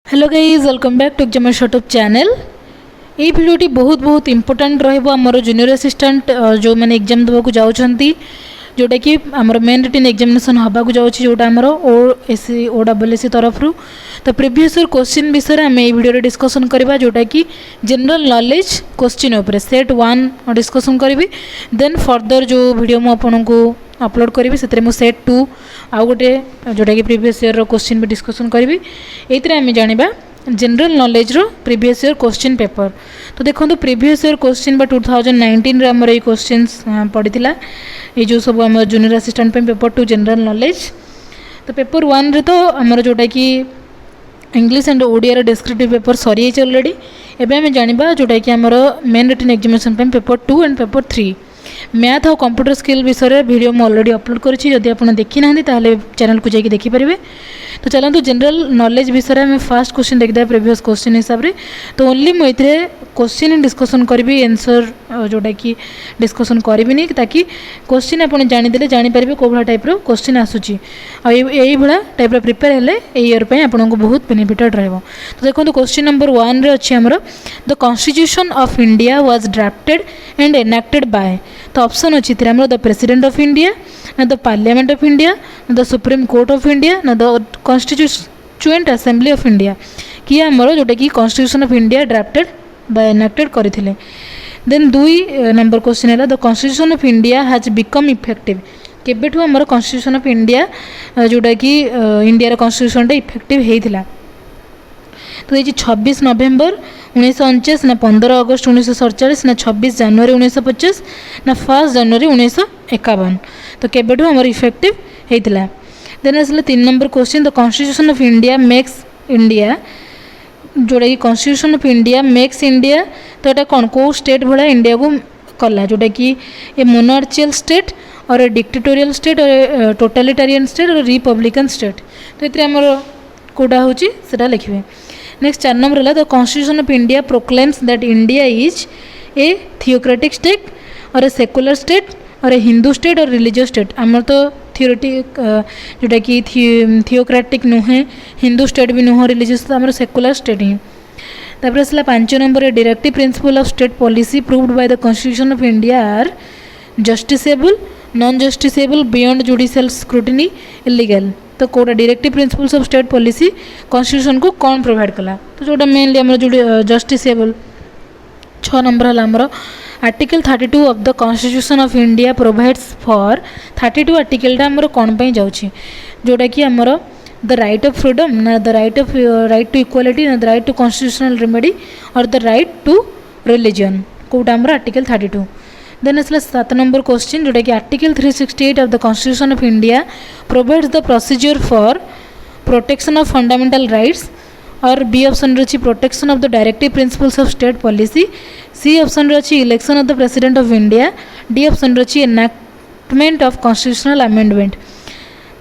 Hello guys, welcome back to exam YouTube channel. ये भिडियोटी बहुत इंपोर्टेंट रमर जूनियर असिस्टेंट जो मैंने एग्जाम देवाक जाऊँगी, जोटा कि आमर मेन रिटन एग्जामिनेशन हवा जाऊँगी, जोटा आमर OSSC तरफ तो प्रीवियस ईयर क्वेश्चन विषय आम ये भिडियो डिस्कसन करवा, जोटा कि जनरल नॉलेज क्वेश्चन उपर सेट 1 डिस्कसन करी। देन फर्दर जो वीडियो मुझे अपलोड करी से सेट 2 आउ गोटे जोटा कि प्रीवियस ईयर क्वेश्चन भी डिस्कसन करी। ये आम जाना जनरल नॉलेज रो प्रीवियस ईयर क्वेश्चन पेपर। तो देखो प्रीवियस ईयर क्वेश्चन 2019 आमर ये क्वेश्चन पड़ता ये जो सब आम junior assistant paper 2 general knowledge. तो पेपर 1 रे तो आमर जोटा कि English and Odia descriptive paper सरी ऑलरेडी। एबे आम जाना जोटा कि आमर main written examination paper 2 and paper 3 math और कंप्यूटर स्किल विषय वीडियो मैं ऑलरेडी अपलोड करी। जदि आप देखी ना ताहले चैनल को जाके देखिपारे। तो चलते जनरल नॉलेज विषय में फास्ट क्वेश्चन देखिए प्रीवियस क्वेश्चन हिसाब से। तो ओनली मुझे क्वेश्चन डिस्कसन करी, आंसर जोटा कि डिस्कसन करी ताकि क्वेश्चन आप जानीदे जानीपारे कौ भाया टाइप क्वेश्चन आसूँ यही भाया टाइप प्रिपेयर हेले ईयर पर आपको बहुत बेनिफिटेड रहा। तो देखो क्वेश्चन नंबर 1 रे अच्छी आमर the constitution of India was drafted and enacted by. तो ऑप्शन अच्छी द प्रेसिडेंट ऑफ इंडिया, ना द पार्लियामेंट ऑफ इंडिया, ना the supreme court of India, ना the constituent assembly of India. किए आमर जोटा कि constitution of India drafted by enacted करथिले। देन 2 नंबर क्वेश्चन है the constitution of India has become effective. केबेठू आमर कॉन्स्टिट्यूशन ऑफ इंडिया जोटा कि इंडिया कॉन्स्टिट्यूशन इफेक्टिव होता। तो ये 26 नवेम्बर 1949, ना 15 अगस्त 1947, ना 26 जनवरी 1950, ना 1 जनवरी 1951। तो केबेठू आमर इफेक्टिव होता। देन आसला 3 number question the constitution of India makes India. जोटा कि constitution of India makes India तो यहाँ कौन कौ स्टेट भाया इंडिया को कला, जोटा कि ए मोनार्चियल स्टेट और ए डिक्टेटोरियल स्टेट और टोटालिटारियन स्टेट और रिपब्लिकन स्टेट। तो ये आमर कौटा हूँ लिखे। नेक्स्ट 4 नंबर है the constitution of India proclaims that India is a theocratic state और ए सेकुलर स्टेट और ए हिंदू स्टेट और रिलीजियस स्टेट। आमर तो थियोरेटिक जोटा कि थियोक्रेटिक नुहे, हिंदू स्टेट भी नुह, रिलीजियस तो आमर सेकुलर स्टेट ही। तापर आसला 5 number directive principle of state policy proved by the constitution of India are justiciable, non justiciable, beyond judicial scrutiny, illegal. तो कौटा directive principles of state policy constitution को कौन प्रोवाइड कला, तो जोटा मेनली आमर जो जस्टिसेबल। 6 नंबर है आमर article 32 of the constitution of India provides for 32 आर्टिकलटा आमर कौन पे जाऊँगी, जोटा कि आमर द राइट ऑफ फ्रीडम, ना द राइट टू इक्वालिटी, ना the right to constitutional remedy और द राइट टू रिलीजन। कौटा आमर आर्टिकल 32। देन आसला 7 नंबर क्वेश्चन जोटा कि article 368 of the constitution of India provides the procedure for protection of fundamental rights. और B option रही protection of the directive principles of state policy, C option रही election of the president of India, D option रही enactment of constitutional amendment.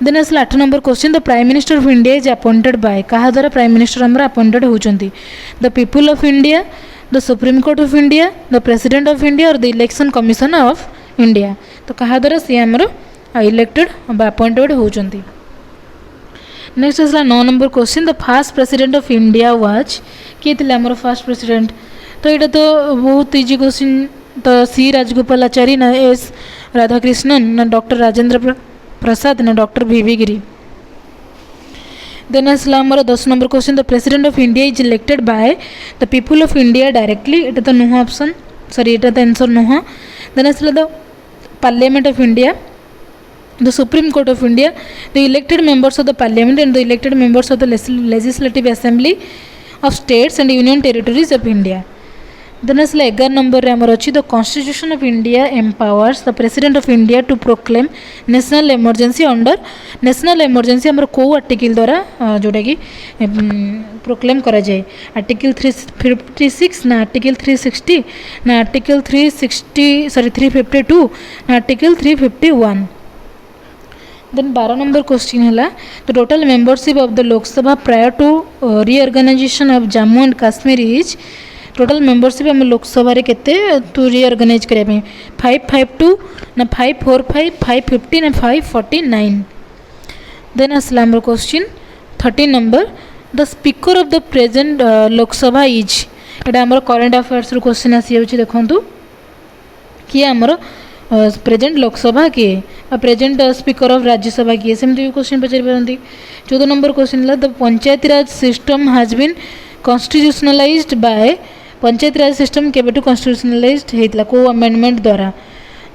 Then आसला 8 number question the prime minister of India is appointed by. क्या द्वारा prime minister आमर appointed होती, the people of India, the supreme court of India, the president of India और the election commission of India. तो क्या द्वारा सी आमर elected appointed होती। नेक्स्ट आसला 9 number question the first president of India was. किए थे आमर फर्स्ट प्रेसिडेंट, तो यहाँ तो बहुत इजी क्वेश्चन। तो सी राजगोपालाचारी, ना एस राधाकृष्णन, ना डॉक्टर राजेंद्र प्रसाद, ना डॉक्टर वी गिरी। देन आसला आमर 10 number question the president of India is elected by the people of India directly. ये तो नुह ऑप्शन, सॉरी ये तो आंसर नुह। देन आसला the parliament of India, the Supreme Court of India, the elected members of the Parliament and the elected members of the Legislative Assembly of States and Union Territories of India. Then आसला 11 number रे आमर अच्छी the constitution of India empowers the president of India to proclaim national emergency under. National emergency आमर कौ article द्वारा जोटा कि proclaim करा जाए, आर्टिकल 356, ना आर्टिकल 360, ना आर्टिकल 352, ना आर्टिकल 351। देन 12 नंबर क्वेश्चन है the total membership of the Lok Sabha prior to reorganisation of Jammu and Kashmir is. Total membership आम लोकसभा केते तू रीऑर्गेनाइज करने 552 ना 545 550 ना 549। देन आसला question 13 number the speaker of the present Lok Sabha is एटा हमर करंट अफेयर्स रो क्वेश्चन आसी जाउची देखंतु कि हमर प्रेजेंट लोकसभा किए प्रेजेंट स्पीकर ऑफ राज्यसभा किए सेमती भी क्वेश्चन पचारि पारती 14 नंबर क्वेश्चन है the Panchayati Raj system has been constitutionalised by Panchayati Raj system केबेटू कॉन्स्टिट्यूशनलाइज्ड हेतला को अमेंडमेंट द्वारा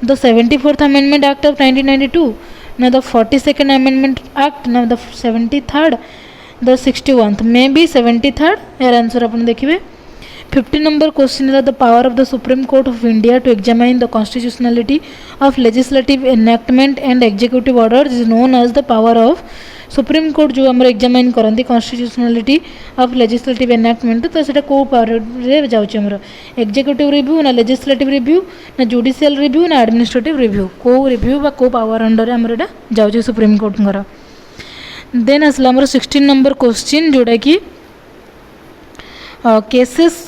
the 74th amendment act of 1992 ना द 42nd अमेंडमेंट एक्ट ना the 73rd the 61th maybe 73rd यार आंसर अपन देखिए 15 नंबर क्वेश्चन है the power of the supreme court of India to examine the constitutionality of legislative enactment and executive order is known as the power of supreme court जो आम examine करती constitutionality of legislative enactment तो सेटा को power रे जाउची हमर executive review ना लेजिस्लेटिव रिव्यू ना जुडिशियल रिव्यू ना एडमिनिस्ट्रेटिव रिव्यू को रिव्यू बा को पावर अंडर हमर एटा जाउची सुप्रीम कोर्ट नगर देन असला हमर 16 नंबर क्वेश्चन जोडा कि cases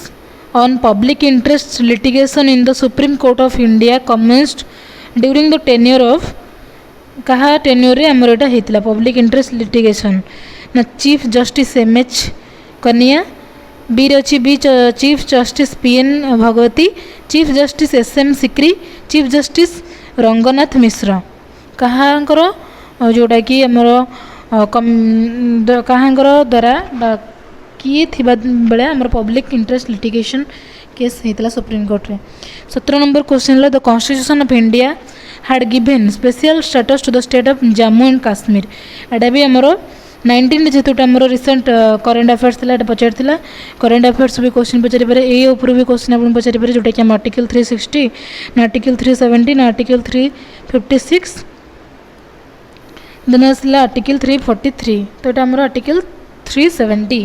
on public interest litigation in the Supreme Court of India commenced during the tenure of कहा tenure हमर एटा हेतला public interest litigation ना चीफ जस्टिस एम.एच. कनिया बी रची बी chief justice P N. Bhagwati chief justice S M. Sikri chief justice Ranganath Mishra कहांकर जोटा कि हमर कहांकर द्वारा किए थिबा बेले हमर पब्लिक इंटरेस्ट लिटिगेशन केस हेतला सुप्रीम कोर्ट रे 17 number question the constitution of India had given special status to the state of Jammu and Kashmir एटा भी हमर 19 जेतुटा हमर रिसेंट करंट अफेयर्स थिला एटा पचारथिला करंट अफेयर्स भी क्वेश्चन पचारि पारे ए ऊपर भी क्वेश्चन अपन पचारि पारे जोटा कि हम आर्टिकल 360 ना आर्टिकल 370 ना आर्टिकल 356 देन असला आर्टिकल 343 तो एटा हमर आर्टिकल 370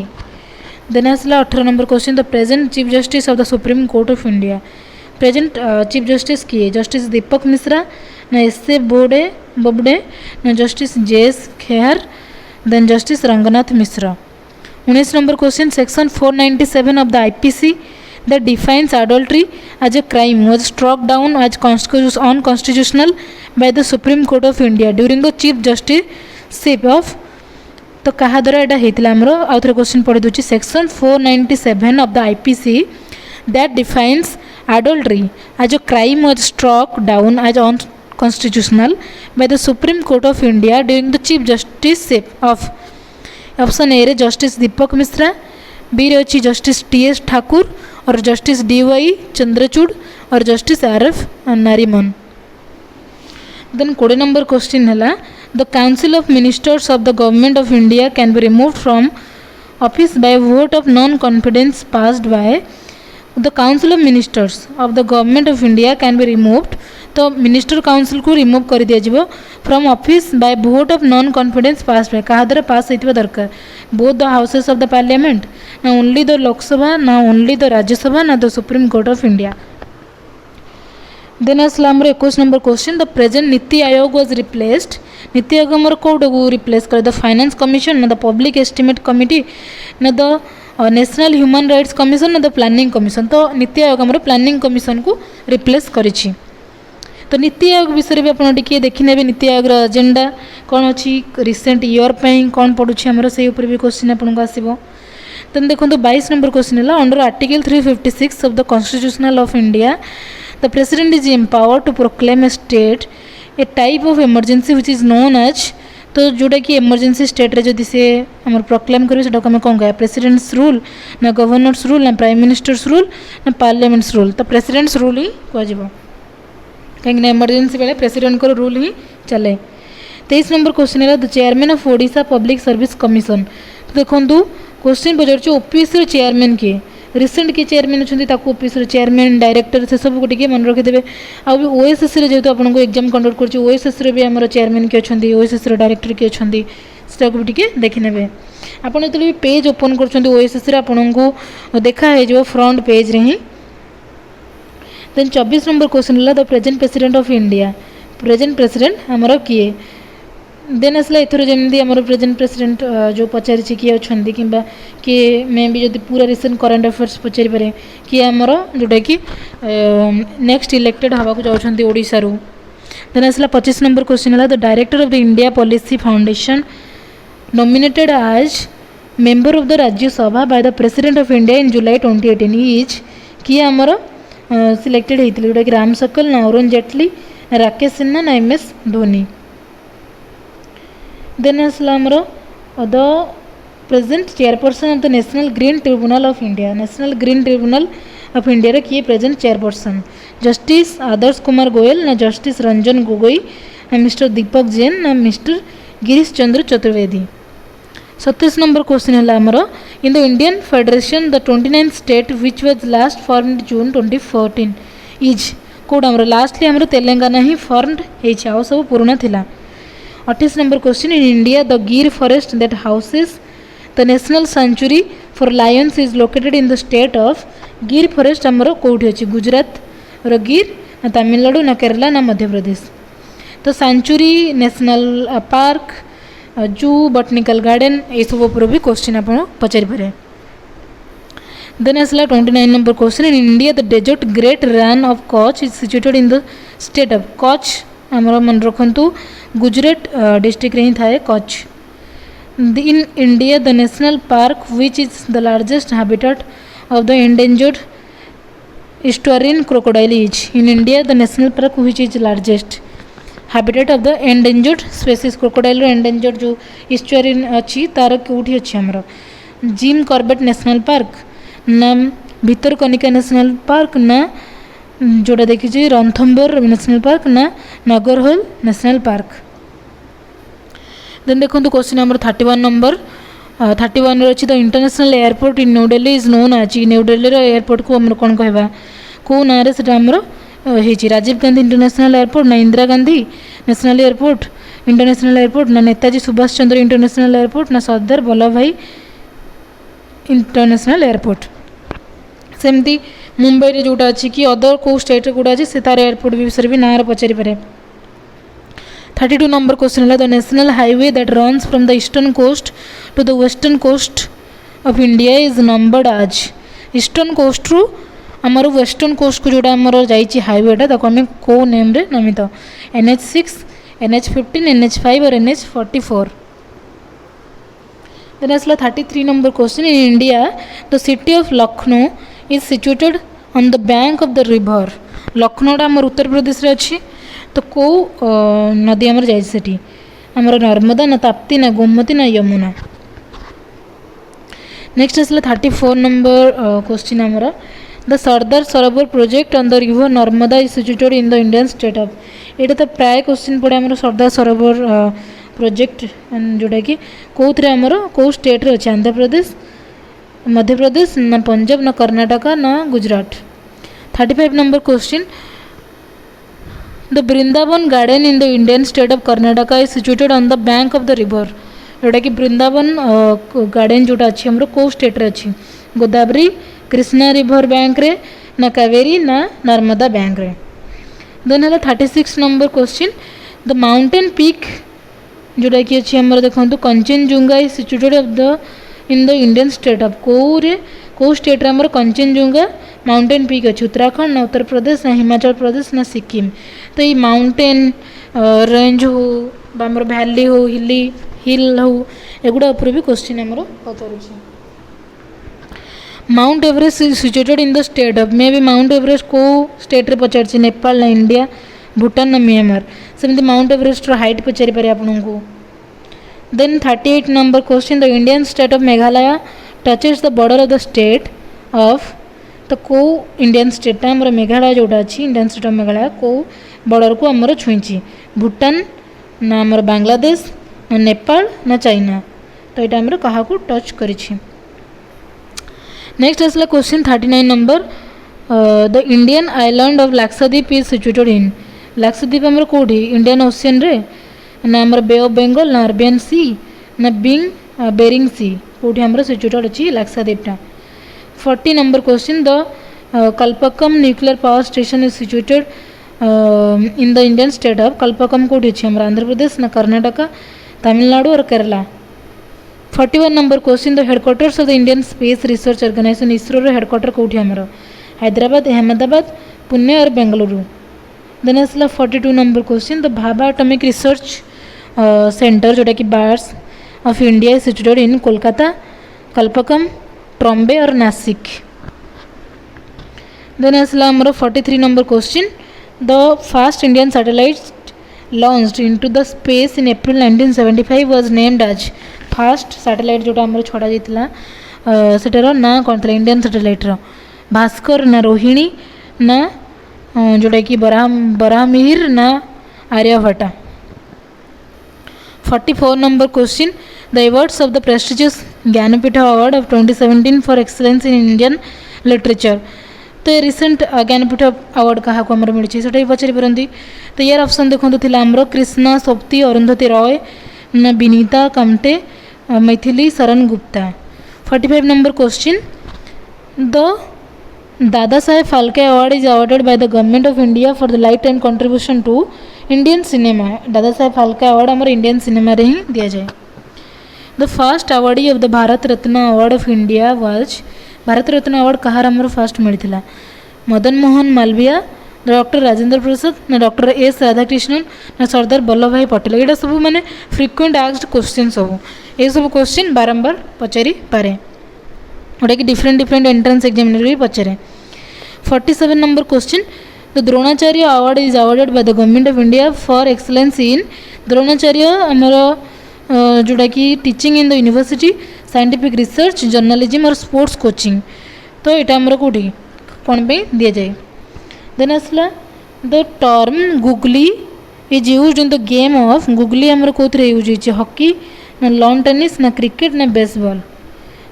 देन असला 18 number question the present chief justice of the supreme court of India present chief justice किए जस्टिस दीपक मिश्रा ना एस.ए. बोबडे ना justice J S. Khehar then justice Ranganath Mishra 19 number question section 497 of the IPC that defines adultery as a crime was struck down as unconstitutional by the Supreme Court of India during the Chief Justiceship of तो कहा द्वारा एटा हेतला हमरो आउथरे question पढ़ी दूची section 497 of the IPC that defines adultery as a crime was struck down as unconstitutional by the Supreme Court of India during the Chief Justiceship of option A रे justice Deepak Mishra B रे अच्छी justice T.S.. Thakur और justice D Y. Chandrachud और justice R F. Nariman then 20 number question है the council of ministers of the government of India can be removed from office by vote of non confidence passed by the council of ministers of the government of India can be removed तो minister council को remove कर दिया जिवो from office by vote of non confidence pass by कहा द्वारा pass होइतिबा दरकार both the houses of the parliament ना ओनली द लोकसभा ना ओनली द राज्यसभा ना the supreme court of India then असला हमर 21 number question the present NITI Aayog was replaced NITI Aayog हमर कोड को रिप्लेस कर द फाइनेंस कमिशन ना द पब्लिक एस्टिमेट कमिटी ना the national human rights commission ना द प्लानिंग कमिशन तो नीति आयोग हमर प्लानिंग कमिशन को रिप्लेस करिछि तो नीति आयोग विषय भी आपन टिके देखि नेबे नीति आयोग रो एजेंडा कोन अछि रिसेंट ईयर पई कोन पडुछि हमर से ऊपर भी क्वेश्चन आपन को आसीबो तन देखंतु 22 नंबर क्वेश्चन है under article 356 of the constitution of India the president is empowered to proclaim a state a type of emergency which is known as तो जोटा कि इमरजेंसी स्टेट रे जदि से हमर प्रोक्लेम करियो सेटा हम कोन गया प्रेसिडेंट्स रूल ना गवर्नर्स रूल ना प्राइम मिनिस्टर्स रूल ना पार्लियामेंट्स रूल तो प्रेसिडेंट्स रूल ही कह जिवो कहीं इमरजेंसी बेले प्रेसिडेंट को रूल ही चले 23 नंबर क्वेश्चन है the chairman of Odisha public service commission तो देखंतु क्वेश्चन पजरछ ओपीएस रो चेयरमैन के रिसेंट के चेयरमैन अच्छा ओपीएस चेयरमैन डायरेक्टर से सब को मन रखिदे आ ओएसएस जेहतु आपको एग्जाम कंडक्ट कर ओएसएस भी आम चेयरमैन किए अच्छा ओएसएस डायरेक्टर किए अच्छा भी टी देखने आपड़ जो भी पेज ओपन कर ओएसएस आपन को देखा हो फ्रंट पेज रे ही देन 24 नंबर क्वेश्चन है the present president of India present president आमर किए देन आसला एथर जमी आम प्रेजेंट प्रेसिडेंट जो पचारि किए अच्छा कि किए मे भी जब पूरा रिसेंट करंट अफेयर्स पचारि पारे किए आमर जोटा कि नेक्स्ट इलेक्टेड हवा को जाऊँच ओडिशा देन आसला 25 नंबर क्वेश्चन है the director of the India policy foundation nominated as member of the Rajya Sabha by the President of India in July 2018 is किए आमर सिलेक्टेड होते जोटा कि राम सकल ना अरुण जेटली ना राकेश सिन्हा ना MS धोनी. देन आसला आमर the present chairperson of the national green tribunal of India. National green tribunal of India किए present chairperson justice Adarsh Kumar Goel ना जस्टिस रंजन गोगोई ना मिस्टर दीपक जैन ना mister Girish Chandra Chaturvedi. 37 number question है आमर in the Indian federation the 29th state which was last formed June 2014 is कौट आमर lastly आमर तेलंगाना ही formed होइछ आ सब पुराना थिला. 28 number question in India the Gir forest that houses the national sanctuary for lions is located in the state of Gir forest आमर कौटी अच्छी गुजरात रो गिर ना तमिलनाडु ना केरला ना मध्य प्रदेश. तो सेंचुरी नेशनल पार्क जू बटनिकल गार्डन ये सब ऊपर भी क्वेश्चन आप पचारि पारे. देन आसला 29 number question in India the desert great Rann of Kutch is situated in the state of Kutch आमर मन रखु गुजरात डिस्ट्रिक्ट रे ही थाए Kutch. In India the national park which is the largest habitat of the endangered estuarine crocodile is in India the national park which is largest habitat of the endangered species crocodile endangered जो estuarine अच्छी तार कोठी अच्छी हमरो Jim Corbett national park ना Bhitarkanika national park ना जोड़ा देखिए रणथंबोर नेशनल पार्क ना नागरहोल नेशनल पार्क. देन देखो क्वेश्चन नंबर 31 नंबर 31 अच्छी the international airport in new Delhi is known as new Delhi airport को आम कौन कहवा कौ ना से राजीव गांधी इंटरनेशनल एयरपोर्ट ना Indira Gandhi national airport international airport ना नेताजी सुभाष चंद्र इंटरनेशनल एयरपोर्ट ना सरदार वल्लभ भाई इंटरनेशनल एयरपोर्ट. सेमती मुंबई जोटा अच्छी कि अदर कौ स्टेट गुड़ा अच्छी से तार एयरपोर्ट विषय भी ना पचारि पारे. 32 नंबर क्वेश्चन है the national highway that runs from the eastern coast to the western coast of India is numbered as. Eastern coast रु आमर वेस्टर्न कोस्ट को जोड़ा आमर जाइए हाईवेटा ताको आम कौ नेम रे नामित NH6 NH15 NH5 और NH44. देन आसला 33 number question in India the city of Lucknow is situated on the bank of the river. लखनऊटा आमर उत्तर प्रदेश रे अच्छी तो कौ नदी आमर जाइए आमर नर्मदा ना ताप्ती ना गोमती ना यमुना. नेक्स्ट आसला 34 नंबर क्वेश्चन आमर the Sardar Sarovar project on the river Narmada is situated in the Indian state of. यहाँ तो प्राय क्वेश्चन पड़े आमर सरदार सरोवर प्रोजेक्ट जोटा कि कौन आमर कौ स्टेट रे अच्छे आंध्र प्रदेश मध्य प्रदेश ना पंजाब ना कर्नाटक ना Gujarat. 35 number question the Vrindavan garden in the Indian state of Karnataka is situated on the bank of the river. जोटा कि वृंदावन गार्डन जोटा अच्छी आमर कौ स्टेट रे अच्छी गोदावरी कृष्णा रिवर बैंक रे ना कावेरी ना नर्मदा बैंक रे. देन है 36 number question the mountain peak जोटा कि अच्छी आमर देखो Kanchenjunga is situated of the in the Indian state of कौ स्टेट रे आमर कंचनजुंगा माउंटेन पीक अच्छी उत्तराखंड ना उत्तर प्रदेश ना हिमाचल प्रदेश ना सिक्किम. तो ये माउंटेन रेंज हो आमर भैली हो हिल हो एगुड़ा ऊपर भी क्वेश्चन आमर पचार. Mount Everest is situated in the state of may be mount Everest को स्टेट रे पचार नेपाल ना इंडिया भूटान ना म्यांमार सेमती माउंट एवरेस्ट हाइट पचारि पारे आपन को. Then 38 number question the Indian state of Meghalaya touches the border of the state of तो कौ इंडियन स्टेट आमर मेघालय जोटा अच्छी इंडियन स्टेट ऑफ मेघालय कौ बॉर्डर को आमर छुईची भूटान ना आमर बांग्लादेश ना नेपाल ना चाइना. तो यहाँ आमर क्या टच करिछि. नेक्स्ट आसला question 39 number the Indian island of Lakshadweep is situated in. Lakshadweep आमर कौटी इंडियन ओशियन रे ना आमर बे ऑफ बेंगल ना अरबियन सी ना बेरिंग सी कौटी आमर सिचुएटेड अच्छी लाक्षाद्वीपटा. 40 number question the Kalpakkam nuclear power station is situated in the Indian state of. Kalpakkam कौटी अच्छी आमर आंध्र प्रदेश ना कर्नाटक तमिलनाडु और Kerala. 41 number question the headquarters of the Indian space research organisation ISRO headquarter कौटी आमर हैदराबाद अहमदाबाद पुणे और बेंगलुरु. देन आसला 42 number question the Bhabha atomic research centre जोटा कि BARC of India is situated in Kolkata, Kalpakam, Trombay or Nasik? Then asla amaro 43 number question. The first Indian satellite launched into the space in April 1975 was named as first satellite जोटा amaro छोड़ा जाइतला सेटार ना कौन था Indian satellite रो भास्कर ना रोहिणी ना जोटा कि बराहमिहिर ना Aryabhatta. 44 number question. The awards of the prestigious Gyanapitha Award of 2017 for excellence in Indian literature. तो ये रिसेंट ज्ञानपीठ अवार्ड क्या मिली से पचारि पारती. तो यार ऑप्शन देखो आमर Krishna Sobti Arundhati Roy Vinita Kamte Maithili Sharan Gupta. 45 number question. The Dada Saheb Phalke Award is awarded by the Government of India for the lifetime contribution to Indian cinema. Dada Saheb Phalke award आमर Indian cinema रे ही दिया जाए. The first awardee of the Bharat Ratna award of India was Bharat Ratna award कहार आमर first मिलता Madan Mohan Malviya doctor Rajendra Prasad ना doctor S Radhakrishnan ना सरदार वल्लभ भाई पटेल. यहाँ सब माने फ्रिक्वेंट आस्क्ड क्वेश्चन सब ये सब क्वेश्चन बारंबार पचारि पारे जोटा कि डिफरेंट डिफरेंट एंट्रेंस एग्जामिनर भी पचारे. 47 number question. The Dronacharya Award is awarded by the Government of India for excellence in Dronacharya आमर जोटा कि teaching in the university scientific research journalism और स्पोर्ट्स कोचिंग. तो यहाँ आमर कौटी कौन पे दि जाए. देन आसला the term googly is used in the game of googly आमर कौन यूज हो हॉकी ना लॉन टेनिस ना क्रिकेट ना baseball.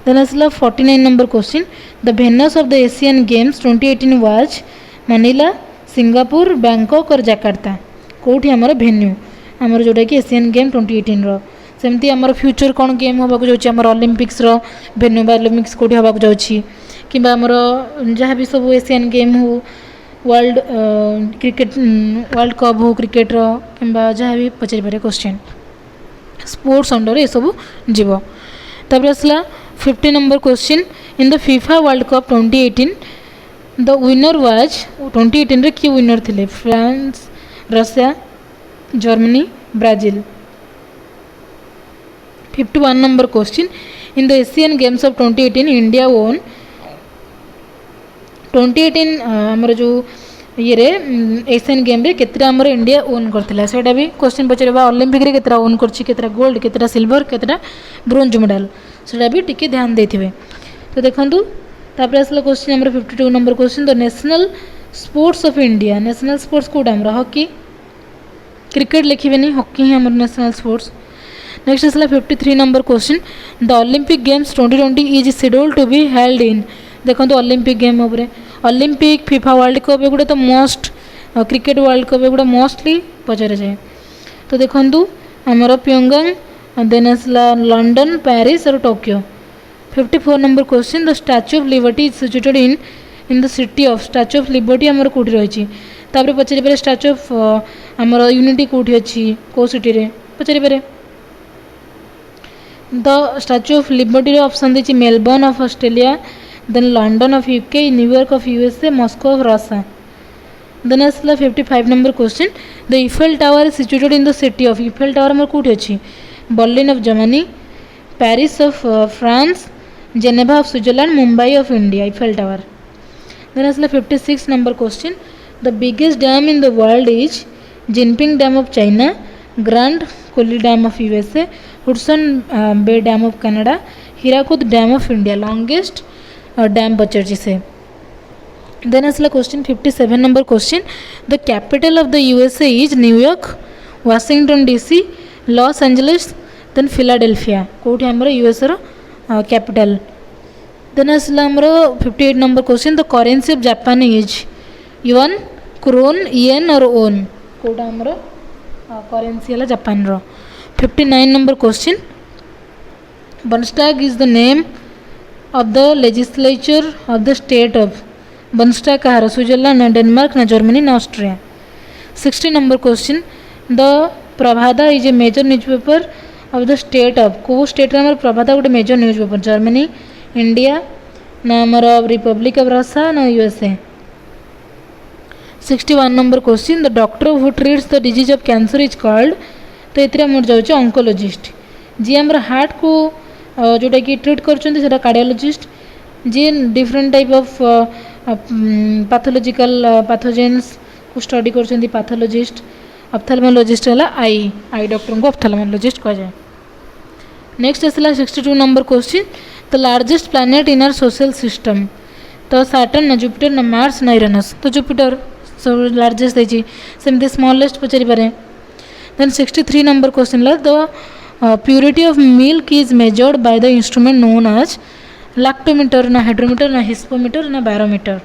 Then asla 49 number question. The venues of the Asian Games 2018 was Manila, Singapore, Bangkok और Jakarta. कौटी आमर venue आमर जोटा कि एशियन गेम 2018 रो सेमती आमर फ्यूचर कौन गेम होबाक जाउछि आमर ओलंपिक्स रो भेन्यू बा ओलंपिक्स कौटी होबाक जाउछि किबा आमर जहाँ भी सब एशियन गेम हो वर्ल्ड क्रिकेट वर्ल्ड कप हो क्रिकेट रो किबा जहाँ भी पचारि पारे क्वेश्चन स्पोर्ट्स अंडर ये सब जीव. तापर आसला 50 number question. In the FIFA World Cup 2018 the winner was 2018 रे किए विनर थिले France Russia Germany Brazil. 51 number question. In the Asian Games of 2018 India won 2018 आमर जो ये रे एशियन गेम रे केतरा आमर इंडिया ओन करथिला सेटा भी क्वेश्चन पचारबा ओलंपिक रे केतरा ओन करछि केतरा गोल्ड केतरा सिल्वर केतरा ब्रोंज मेडल सेटा भी टिके ध्यान देथिबे. तो देखंतु तापर आसला question number 52 number question. The national sports of India national sports कोड हमर हॉकी क्रिकेट लिखिबेनी हॉकी ही हमर नेशनल स्पोर्ट्स. नेक्स्ट आसला 53 number question. The Olympic games 2020 is scheduled to be held in देखंतु ओलंपिक गेम उपरे ओलंपिक फीफा वर्ल्ड कप एगुड़ा तो मोस्ट क्रिकेट वर्ल्ड कप एगुड़ा मोस्टली पचार जाए. तो देखंतु हमर प्योंगयांग देन आसला लंडन पेरिस और Tokyo. 54 number question. The statue of liberty is situated in the city of statue of liberty आमर कौटी रही तापर पचारि पारे स्टैच्यू ऑफ आमर यूनिटी कौटी अच्छी कौ सिटी रे पचारि पारे. The statue of liberty option देछि Melbourne of Australia then London of UK New York of USA Moscow of Russia. Then आसला 55 number question. The Eiffel tower is situated in the city of Eiffel tower आमर कौटी अच्छी Berlin of Germany Paris of France Geneva of Switzerland Mumbai of India Eiffel tower. Then आसला 56 number question. The biggest dam in the world is Jinping dam of China grand Coulee dam of USA Hudson bay dam of Canada Hirakud dam of India longest dam पचार से. Then आसला question 57 number question. The capital of the USA is New York Washington DC Los Angeles then Philadelphia कौटी आमर US रो capital. Then आसला आमर 58 number question. The currency of Japan is yuan krone yen और won कौटा आमर currency है Japan रो. 59 number question. Bundestag is the name of the legislature of the state of Bundestag कहार स्विट्जरलैंड ना डेनमार्क ना जर्मनी ना Austria. 60 number question. The Pravda is A major newspaper of the state of को state आमर प्रभादा गोटे major newspaper Germany India ना आमर रिपब्लिक ऑफ रशिया ना USA. 61 number question. The doctor who treats the disease of cancer is called तो ये आमर जाऊँ ऑंकोलॉजिस्ट जी आमर हार्ट को जोटा कि ट्रीट कर कार्डियोलॉजिस्ट, जी different type of pathological pathogens को स्टडी कर पैथोलॉजिस्ट। ऑप्थेल्मोलॉजिस्ट है आई डॉक्टर को ऑप्थेल्मोलॉजिस्ट कह जाए। नेक्स्ट आसला 62 number question, the largest planet in our social system. तो सैटर्न ना जुपिटर ना मार्स ना यूरेनस, तो जुपिटर सब लार्जेस्ट देछि, सेमती स्मॉलेस्ट पचारि पारे। देन 63 नंबर क्वेश्चन ला, the purity of milk is measured by the instrument known as lactometer, ना हाइड्रोमीटर ना हिस्पोमीटर ना barometer.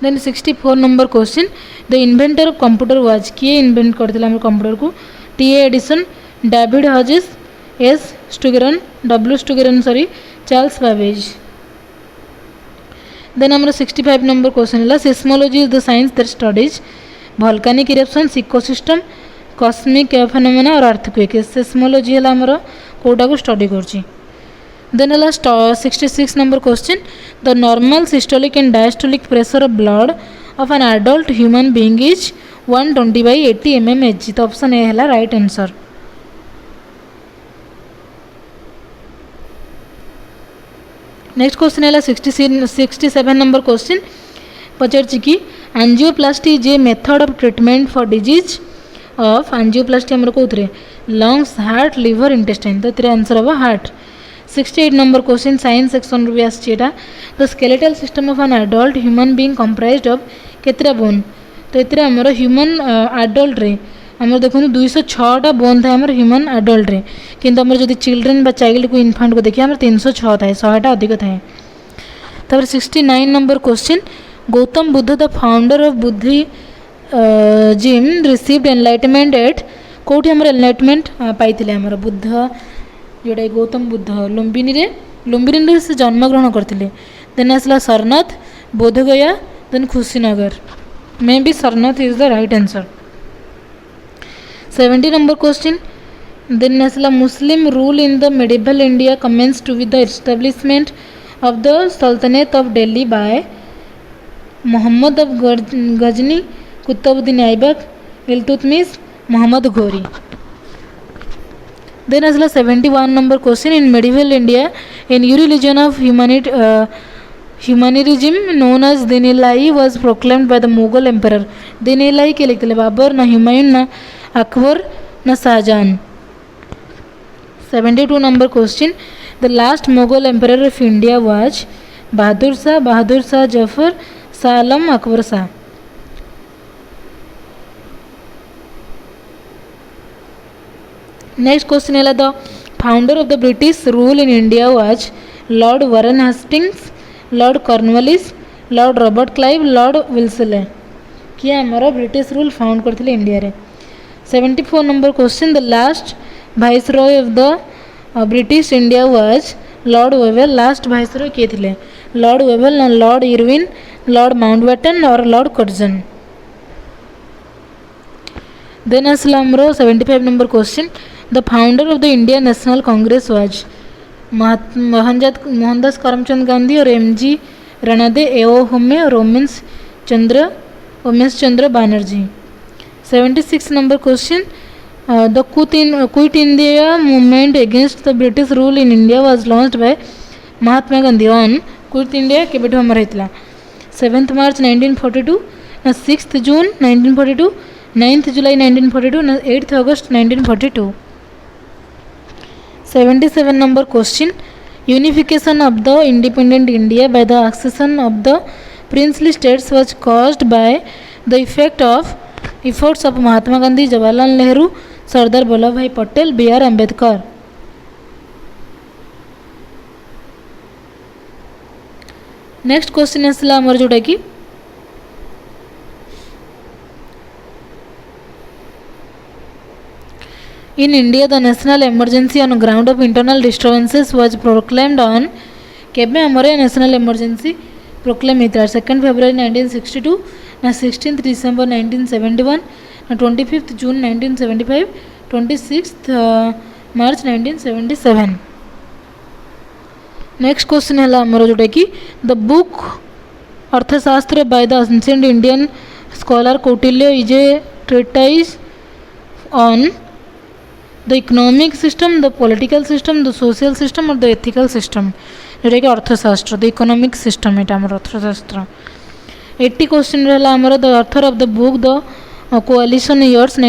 Then 64 number question, the inventor of computer was, किए इन्वेंट करथिला हम कंप्यूटर को? T A. Edison, David Hedges, S स्टुगेरन, W स्टुगेरन sorry, Charles Babbage. Then हमारा 65 नंबर क्वेश्चन है, seismology is the science that studies volcanic eruptions, ecosystem, cosmic phenomena और earthquake. Seismology है हमारा कोटा को स्टडी करछि। देन है 66 number question, the normal systolic and diastolic pressure of blood of an adult human being is 120/80 mmHg। तो option A है right answer. Next question है 67 नंबर क्वेश्चन पचार कि angioplasty is a method of treatment for disease of, angioplasty आमर कौन lungs, heart, liver, intestine, तो ये answer हम heart. 68 number question science section भी आसा, the skeletal system of an adult human being comprised of केतरा bone. तो ये आमर ह्यूमन एडल्ट रे आमर देखो 206टा बोन थाए आमर ह्यूमन एडल्ट रे, किंतु आमर जदि चिल्ड्रेन बा चाइल्ड को इनफांट को देखिए आमर 306 थाए, 100टा अधिक थाए। तापर 69 number question, Gautam Buddha the founder of बुद्धि जिम रिसीव्ड एनलाइटमेंट एट, कौटी आमर एनलाइटमेंट पाइथिले आमर बुद्ध जोड़ा गौतम बुद्ध लुम्बिनी से जन्मग्रहण करते। देन आसला Sarnath, Bodh Gaya, then Kushinagar, may be Sarnath is the right answer. 70 number question, then आसला Muslim rule in the medieval India commenced with the establishment of the sultanate of Delhi by Mohammad of Ghazni, Qutubuddin Aibak, Iltutmish, Mohammad Ghori. Then आसला 71 number question, in medieval India a new religion of humanism known as Din-e-Ilahi was proclaimed by the Mughal emperor. Din-e-Ilahi के लिखते बाबर ना हुमायूं ना अकबर ना Shah Jahan. 72 number question, the last Mughal emperor of India was Bahadur Shah Zafar, Shah Alam, Akbar Shah. Next question है, the founder of the British rule in India was Lord Warren Hastings, Lord Cornwallis, Lord Robert Clive, Lord Wellesley. किए आमर British rule found करथिले India रे। 74 number question, the last viceroy of the British India was Lord Wavell. Last viceroy किए थिले? Lord Wavell ना lord Irwin, lord Mountbatten और lord Curzon. Then आसला आमर 75 number question, the founder of the Indian national congress was Mohandas Karamchand Gandhi और M G. Ranade, A O Hume और Umesh Chandra Banerjee. 76 number question, the quit India movement against the British rule in India was launched by Mahatma Gandhi on, quit India केबेठु हमर हेतला? 7 मार्च 1942 ना 6 जून 1942, 9 जुलाई 1942 ना 8 August 1942। 77 number question, unification of the independent India by the accession of the princely states was caused by the efforts of Mahatma Gandhi, Jawaharlal Nehru, Sardar Vallabh Bhai Patel, B R. Ambedkar. Next question आसला आमर जोटा कि In India, the national emergency on ground of internal disturbances was proclaimed on, केबे हमरे national emergency proclaim होता? 2 February 1962 ना 16 December 1971 ना 25 June 1975, 26 March 1977। Next question है हमर जोटा कि द बुक अर्थशास्त्र by the ancient Indian scholar Kautilya is a treatise on the economic system, the political system, the social system और द एथिकल सिस्टम, जोटा कि अर्थशास्त्र। द इकोनॉमिक सिस्टम यहाँ आम अर्थशास्त्र। 80 क्वेश्चन रहा आमर the author of the book the coalition years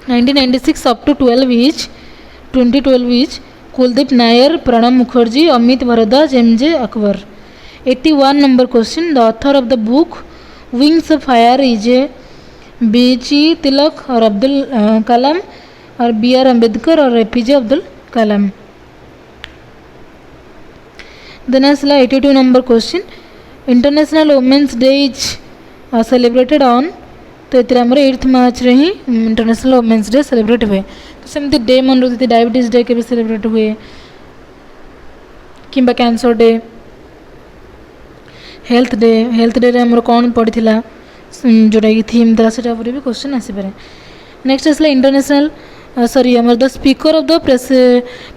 1996 up to 2012 is Kuldip Nayar, Pranab Mukherjee, Amit Bhardwaj, MJ Akbar. 81 number question, the author of the book Wings of Fire is BG तिलक और अब्दुल कलाम और BR अम्बेडकर और APJ Abdul Kalam. Then asla 82 number question, International Women's Day is celebrated on, तो ये आमर 8th मार्च रे ही international women's day celebrate हुए। तो सेमती डे मन रही डायबिटीज डे के सेलिब्रेट हुए कि कैंसर डे, हेल्थ डे रे आमर कौन पड़ता जोटा कि थीम था से भी क्वेश्चन आसपे। नेक्स्ट आसला इंटरनेशनल सॉरी आमर the speaker of the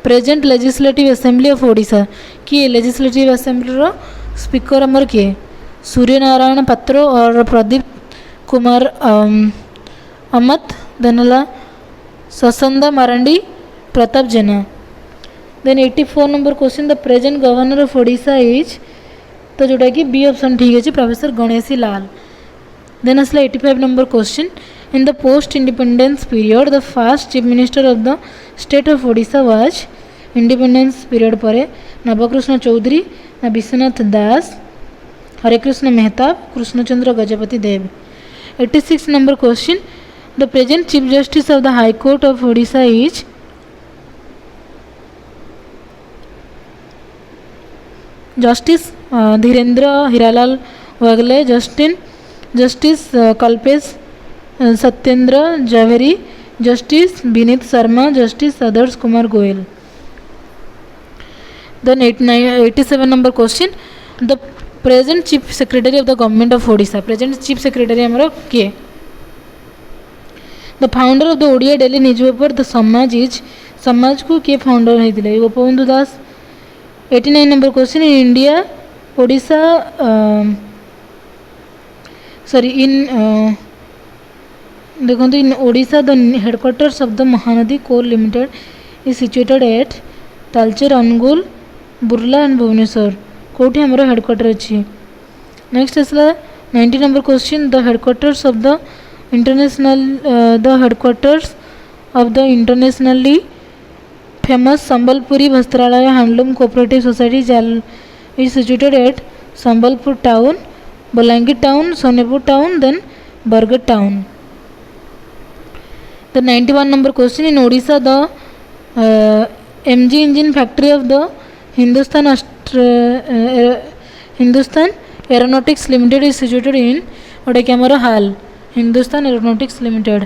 present legislative assembly of Odisha, किए लेजिस्लेटिव असेंबली रो स्पीकर आमर किए? सूर्य नारायण पात्र और Pradeep Kumar Amat. Then Sasanda Marandi, Pratap Jena. Then 84 number question, the present governor of Odisha is, तो जोटा कि बी ऑप्शन ठीक अच्छे, प्रोफेसर गणेशी लाल। देन आसला 85 number question, in the post independence period the first chief minister of the state of Odisha was, independence period पर नवकृष्ण चौधरी ना विश्वनाथ दास, हरेकृष्ण मेहताब, कृष्णचंद्र गजपति देव। 86 number question, the present chief justice of the high court of Odisha is, justice Dhirendra Hiralal Wagle, justice Kalpesh Satyendra Jhaveri, justice Vineet Sharma, justice Adarsh Kumar Goyal. Then 87 number question, the present chief secretary of the government of Odisha, present chief secretary आमर किए? The founder of the Odia daily news paper the Samaj is, Samaj को किए founder होते? Gopabandhu Das. 89 number question, in India Odisha sorry in देखो in Odisha the headquarters of the Mahanadi coal limited is situated at Talcher, Angul, Burla and Bhubaneswar. कौटी आमर headquarter अच्छी। Next आसला 90 number question, the headquarters of the international headquarters of the internationally famous Sambalpuri Vastralaya handloom cooperative society is situated at Sambalpur town, Balangir town, Sonepur town, then Bargarh town. The 91 number question, in Odisha the MG engine factory of the Hindustan aeronautics limited is situated in, जोटा कि आमर HAL Hindustan aeronautics limited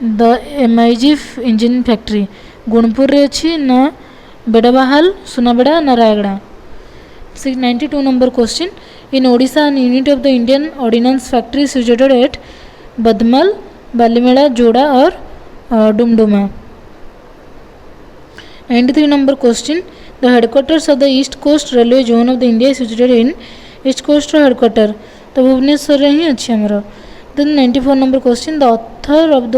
the MIG engine factory Gunupur रे अच्छी ना बेड़ाबाहाल, सुनाबेड़ा ना Rayagada. 92 number question, in Odisha an unit of the Indian ordnance factory situated at Badmal, Balimela, Jora और Dumduma. 93 number question, the headquarters of the east coast railway zone of the India is situated in, east coast headquarter तो भुवनेश्वर ही अच्छी आमर। Then 94 number question, the author of the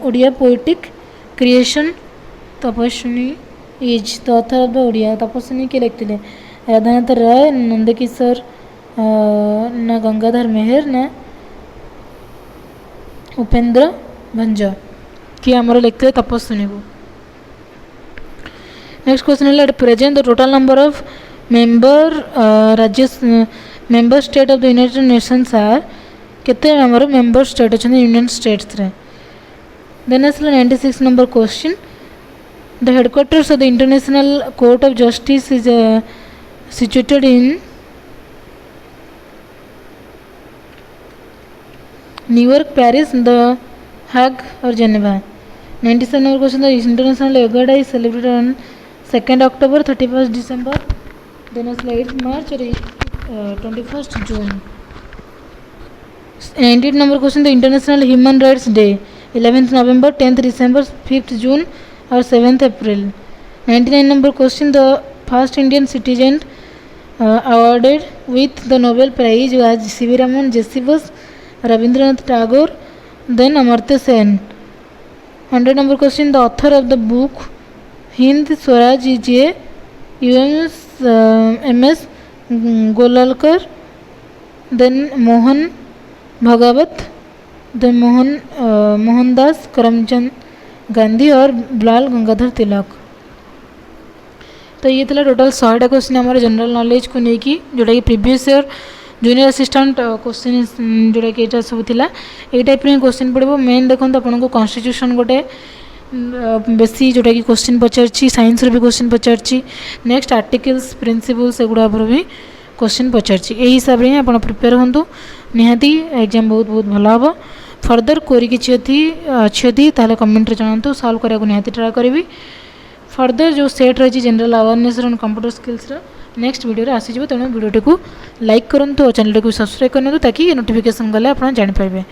Odia poetic creation Tapaswini is, the author of the Odia Tapaswini किए लिखते? राधानाथ राय, नंदकिशोर ना गंगाधर मेहर ना उपेंद्र भंज किए आमर लिखते तपस्विनी को। नेक्स्ट क्वेश्चन है, at present the total number of member state of the united nations are, केते आमर मेंबर स्टेट अच्छा यूनियन स्टेट्स रे। देन आसला 96 number question, the headquarters of the international court of justice is situated in New York, Paris, the Hague और Geneva. 97 number question, the international yoga day is celebrated on 2 October, 31 December, then 8 March और 21 जून। 98 number question, the international human rights day 11 नवंबर, 10 दिसंबर, 5 जून और 7 अप्रैल। 99 number question, the first Indian citizen awarded with the Nobel Prize was C.V. Raman, J.C. Bose, Rabindranath Tagore, then Amartya Sen. 100 number question. The author of the book Hind Swaraj is a M.S. Golalkar, then Mohan Bhagavat, then Mohandas Karamchand Gandhi और बाल गंगाधर तिलक. तो ये था total 100टा question आम general knowledge को लेकिन जोटा कि previous year junior assistant question जोटा कि यहाँ सब थिला ये टाइप क्वेश्चन पड़ो. मेन देखो आपको कॉन्स्टिट्यूशन गोटे बेसी जोटा कि क्वेश्चन पचारछि, साइंस भी क्वेश्चन पचारछि, नेक्स्ट आर्टिकल्स प्रिंसिपल्स एगुड़ा भी क्वेश्चन पचारछि. यही हिसाब से आप प्रिपेयर हूँ, निहाती एग्जाम बहुत बहुत भल हम. फर्दर कोरी किसी अच्छी ताले कमेंट रे जणातु, सॉल्व करने को निहाती ट्राई करी. फर्दर जो सेट रही general awareness and computer skills next video रे आसीजिवो. तेणु वीडियोटी को लाइक करंतु और चैनल को सब्सक्राइब करंतु ताकि नोटिफिकेशन गले आप जानि पारिबे.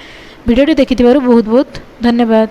वीडियोटी देखिथिबारु बहुत बहुत धन्यवाद.